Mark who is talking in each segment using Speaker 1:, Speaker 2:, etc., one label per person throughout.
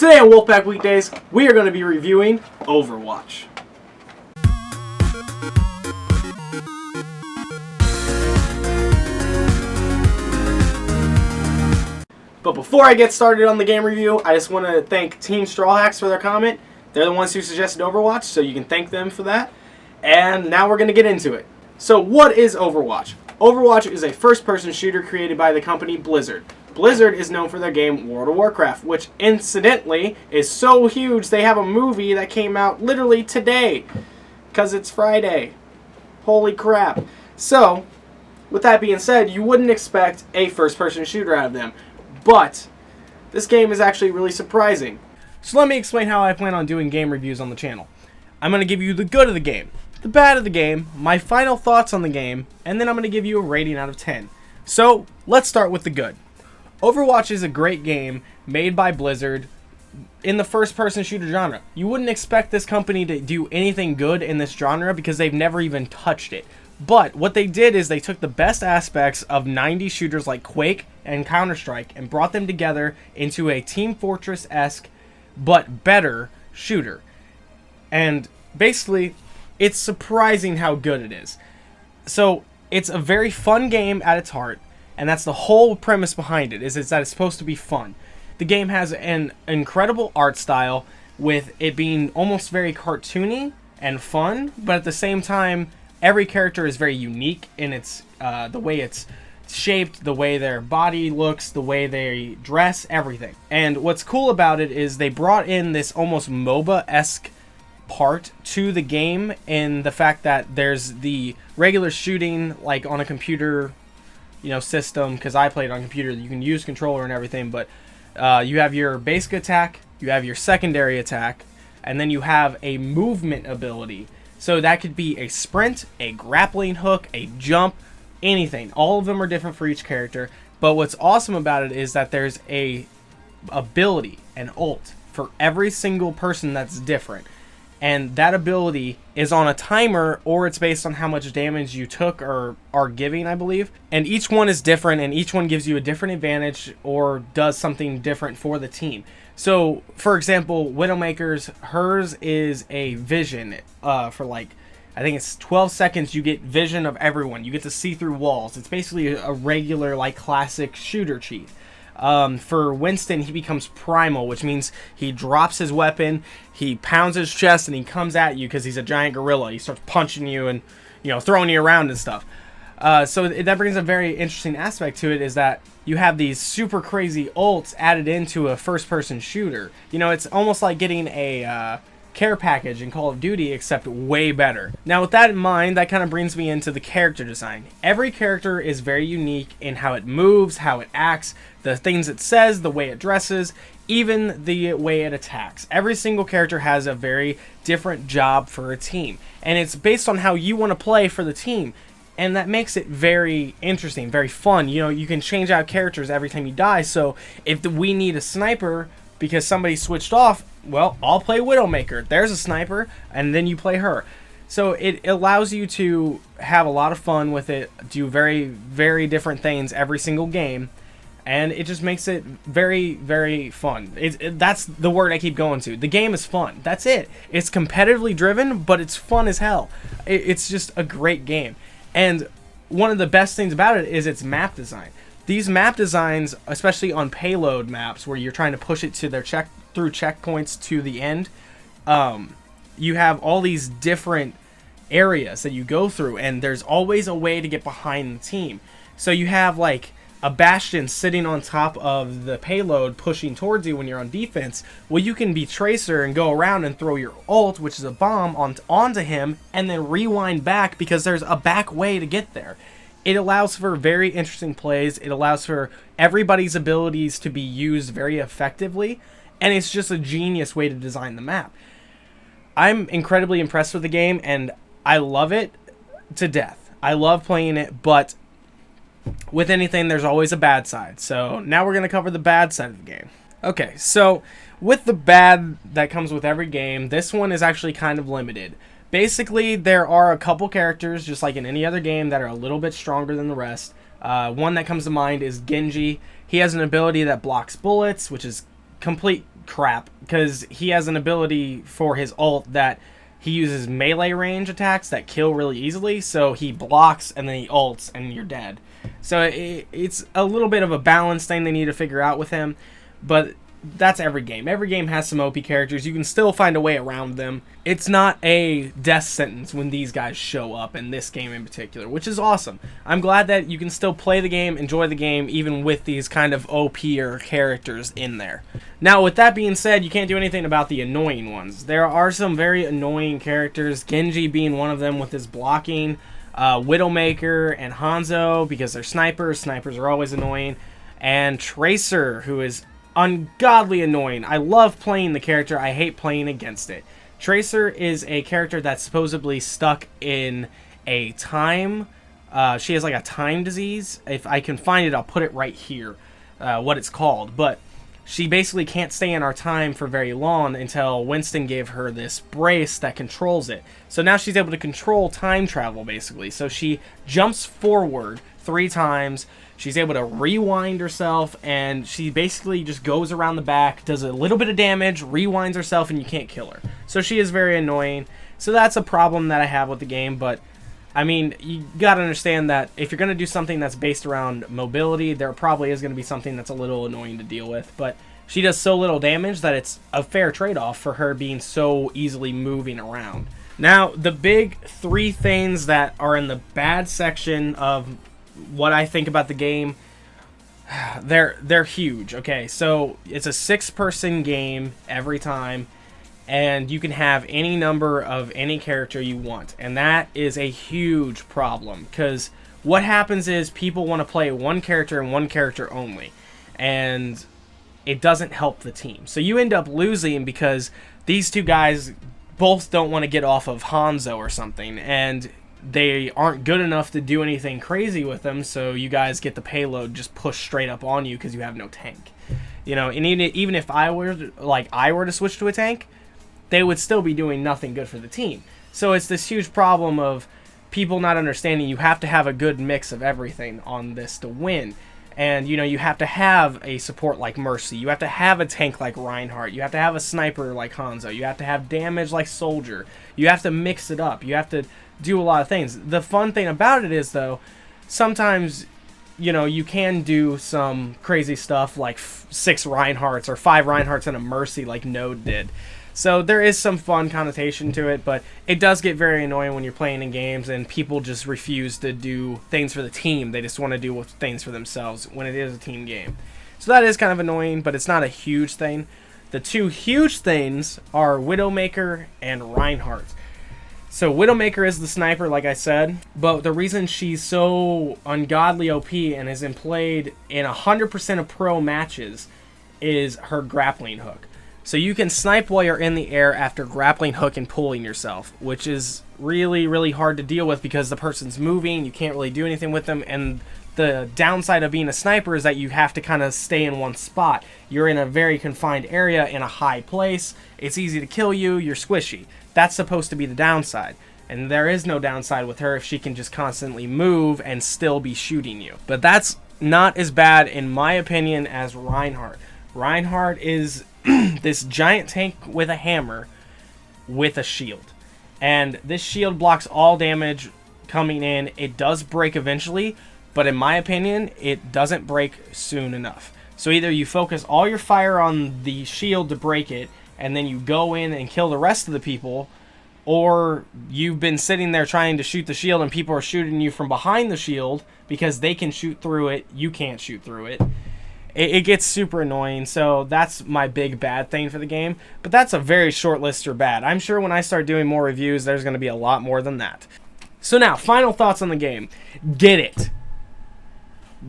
Speaker 1: Today on Wolfpack Weekdays, we are going to be reviewing Overwatch. But before I get started on the game review, I just want to thank Team Straw Hacks for their comment. They're the ones who suggested Overwatch, so you can thank them for that. And now we're going to get into it. So what is Overwatch? Overwatch is a first-person shooter created by the company Blizzard. Blizzard is known for their game World of Warcraft, which incidentally is so huge they have a movie that came out literally today because it's Friday. Holy crap. So, with that being said, you wouldn't expect a first-person shooter out of them, but this game is actually really surprising. So let me explain how I plan on doing game reviews on the channel. I'm going to give you the good of the game, the bad of the game, my final thoughts on the game, and then I'm going to give you a rating out of 10. So, let's start with the good. Overwatch is a great game made by Blizzard in the first-person shooter genre. You wouldn't expect this company to do anything good in this genre because they've never even touched it. But what they did is they took the best aspects of 90s shooters like Quake and Counter-Strike and brought them together into a Team Fortress-esque but better shooter. And basically, it's surprising how good it is. So, it's a very fun game at its heart. And that's the whole premise behind it, is that it's supposed to be fun. The game has an incredible art style, with it being almost very cartoony and fun, but at the same time, every character is very unique in its the way it's shaped, the way their body looks, the way they dress, everything. And what's cool about it is they brought in this almost MOBA-esque part to the game in the fact that there's the regular shooting, like on a computer system, because I played on computer. You can use controller and everything, but you have your basic attack, you have your secondary attack, and then you have a movement ability. So that could be a sprint, a grappling hook, a jump, anything. All of them are different for each character, but what's awesome about it is that there's a ability, an ult, for every single person that's different. And that ability is on a timer, or it's based on how much damage you took or are giving, I believe. And each one is different, and each one gives you a different advantage or does something different for the team. So, for example, Widowmaker's, hers is a vision for I think it's 12 seconds you get vision of everyone. You get to see through walls. It's basically a regular, classic shooter cheat. For Winston, he becomes primal, which means he drops his weapon, he pounds his chest, and he comes at you because he's a giant gorilla. He starts punching you and, throwing you around and stuff. So that brings a very interesting aspect to it, is that you have these super crazy ults added into a first-person shooter. It's almost like getting a care package in Call of Duty, except way better. Now, with that in mind, that kind of brings me into the character design. Every character is very unique in how it moves, how it acts, the things it says, the way it dresses, even the way it attacks. Every single character has a very different job for a team, and it's based on how you want to play for the team. And that makes it very interesting, very fun. You can change out characters every time you die, so if we need a sniper because somebody switched off, well, I'll play Widowmaker. There's a sniper, and then you play her. So it allows you to have a lot of fun with it, do very, very different things every single game, and it just makes it very, very fun. That's the word I keep going to. The game is fun. That's it. It's competitively driven, but it's fun as hell. It's just a great game. And one of the best things about it is its map design. These map designs, especially on payload maps where you're trying to push it to their through checkpoints to the end, you have all these different areas that you go through, and there's always a way to get behind the team. So you have a Bastion sitting on top of the payload pushing towards you when you're on defense. Well, you can be Tracer and go around and throw your ult, which is a bomb, onto him, and then rewind back because there's a back way to get there. It allows for very interesting plays. It allows for everybody's abilities to be used very effectively, and it's just a genius way to design the map. I'm incredibly impressed with the game, and I love it to death. I love playing it, but with anything, there's always a bad side. So now we're going to cover the bad side of the game. Okay, so with the bad that comes with every game, this one is actually kind of limited. Basically, there are a couple characters, just like in any other game, that are a little bit stronger than the rest. One that comes to mind is Genji. He has an ability that blocks bullets, which is complete crap, because he has an ability for his ult that he uses melee range attacks that kill really easily, so he blocks and then he ults and you're dead. So it's a little bit of a balance thing they need to figure out with him, but that's every game. Every game has some OP characters. You can still find a way around them. It's not a death sentence when these guys show up, in this game in particular, which is awesome. I'm glad that you can still play the game, enjoy the game, even with these kind of OP-er characters in there. Now, with that being said, you can't do anything about the annoying ones. There are some very annoying characters, Genji being one of them with his blocking, Widowmaker and Hanzo because they're snipers. Snipers are always annoying. And Tracer, who is ungodly annoying. I love playing the character. I hate playing against it. Tracer is a character that's supposedly stuck in a time. She has like a time disease. If I can find it, I'll put it right here, what it's called. But she basically can't stay in our time for very long until Winston gave her this brace that controls it. So now she's able to control time travel, basically. So she jumps forward 3 times. She's able to rewind herself, and she basically just goes around the back, does a little bit of damage, rewinds herself, and you can't kill her. So she is very annoying. So that's a problem that I have with the game, but I mean, you gotta understand that if you're gonna do something that's based around mobility, there probably is gonna be something that's a little annoying to deal with, but she does so little damage that it's a fair trade-off for her being so easily moving around. Now, the big 3 things that are in the bad section of what I think about the game, they're huge. Okay, so it's a 6-person game every time, and you can have any number of any character you want, and that is a huge problem, because what happens is people want to play one character and one character only, and it doesn't help the team. So you end up losing because these 2 guys both don't want to get off of Hanzo or something, and they aren't good enough to do anything crazy with them, so you guys get the payload just pushed straight up on you because you have no tank. You know, and even if I were to switch to a tank, they would still be doing nothing good for the team. So it's this huge problem of people not understanding you have to have a good mix of everything on this to win. And, you know, you have to have a support like Mercy. You have to have a tank like Reinhardt. You have to have a sniper like Hanzo. You have to have damage like Soldier. You have to mix it up. You have to do a lot of things. The fun thing about it is, though, sometimes, you know, you can do some crazy stuff like 6 Reinhardts or 5 Reinhardts and a Mercy like Node did. So there is some fun connotation to it, but it does get very annoying when you're playing in games and people just refuse to do things for the team. They just want to do things for themselves when it is a team game. So that is kind of annoying, but it's not a huge thing. The 2 huge things are Widowmaker and Reinhardt. So Widowmaker is the sniper, like I said, but the reason she's so ungodly OP and has been played in 100% of pro matches is her grappling hook. So you can snipe while you're in the air after grappling hook and pulling yourself, which is really, really hard to deal with because the person's moving, you can't really do anything with them, and the downside of being a sniper is that you have to kind of stay in one spot. You're in a very confined area in a high place, it's easy to kill you, you're squishy. That's supposed to be the downside. And there is no downside with her if she can just constantly move and still be shooting you. But that's not as bad, in my opinion, as Reinhardt. Reinhardt is this giant tank with a hammer with a shield. And this shield blocks all damage coming in. It does break eventually, but in my opinion, it doesn't break soon enough. So either you focus all your fire on the shield to break it, and then you go in and kill the rest of the people, or you've been sitting there trying to shoot the shield and people are shooting you from behind the shield because they can shoot through it, you can't shoot through it. It gets super annoying, so that's my big bad thing for the game. But that's a very short list for bad. I'm sure when I start doing more reviews, there's going to be a lot more than that. So now, final thoughts on the game. Get it.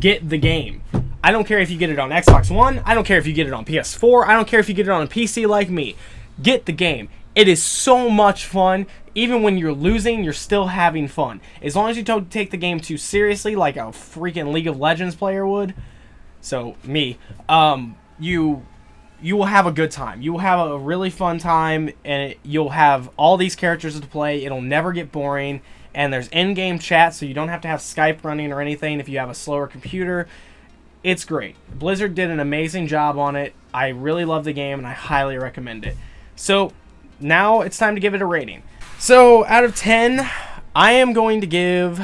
Speaker 1: Get the game. I don't care if you get it on Xbox One. I don't care if you get it on PS4. I don't care if you get it on a PC like me. Get the game. It is so much fun. Even when you're losing, you're still having fun. As long as you don't take the game too seriously, like a freaking League of Legends player would. So, me. You will have a good time. You will have a really fun time, and you'll have all these characters to play. It'll never get boring. And there's in-game chat, so you don't have to have Skype running or anything if you have a slower computer. It's great. Blizzard did an amazing job on it. I really love the game, and I highly recommend it. So now it's time to give it a rating. So out of 10, I am going to give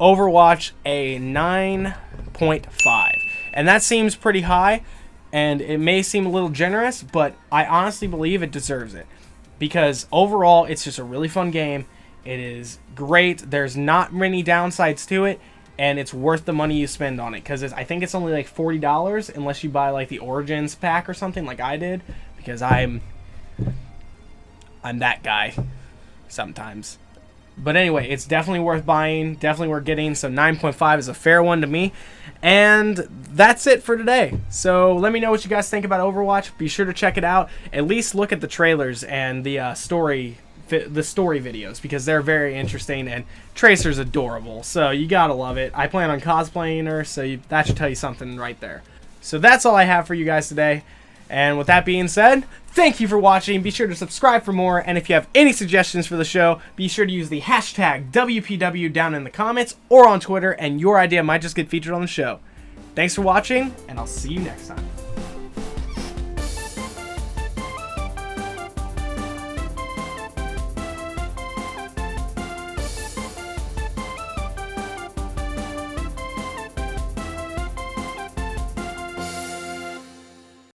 Speaker 1: Overwatch a 9.5. And that seems pretty high, and it may seem a little generous, but I honestly believe it deserves it. Because overall, it's just a really fun game. It is great. There's not many downsides to it, and it's worth the money you spend on it. Because I think it's only like $40 unless you buy like the Origins pack or something like I did. Because I'm that guy sometimes. But anyway, it's definitely worth buying, definitely worth getting, so 9.5 is a fair one to me. And that's it for today. So let me know what you guys think about Overwatch. Be sure to check it out. At least look at the trailers and the story videos, because they're very interesting, and Tracer's adorable, so you gotta love it. I plan on cosplaying her, so that should tell you something right there. So that's all I have for you guys today. And with that being said, thank you for watching. Be sure to subscribe for more. And if you have any suggestions for the show, be sure to use the hashtag WPW down in the comments or on Twitter, and your idea might just get featured on the show. Thanks for watching, and I'll see you next time.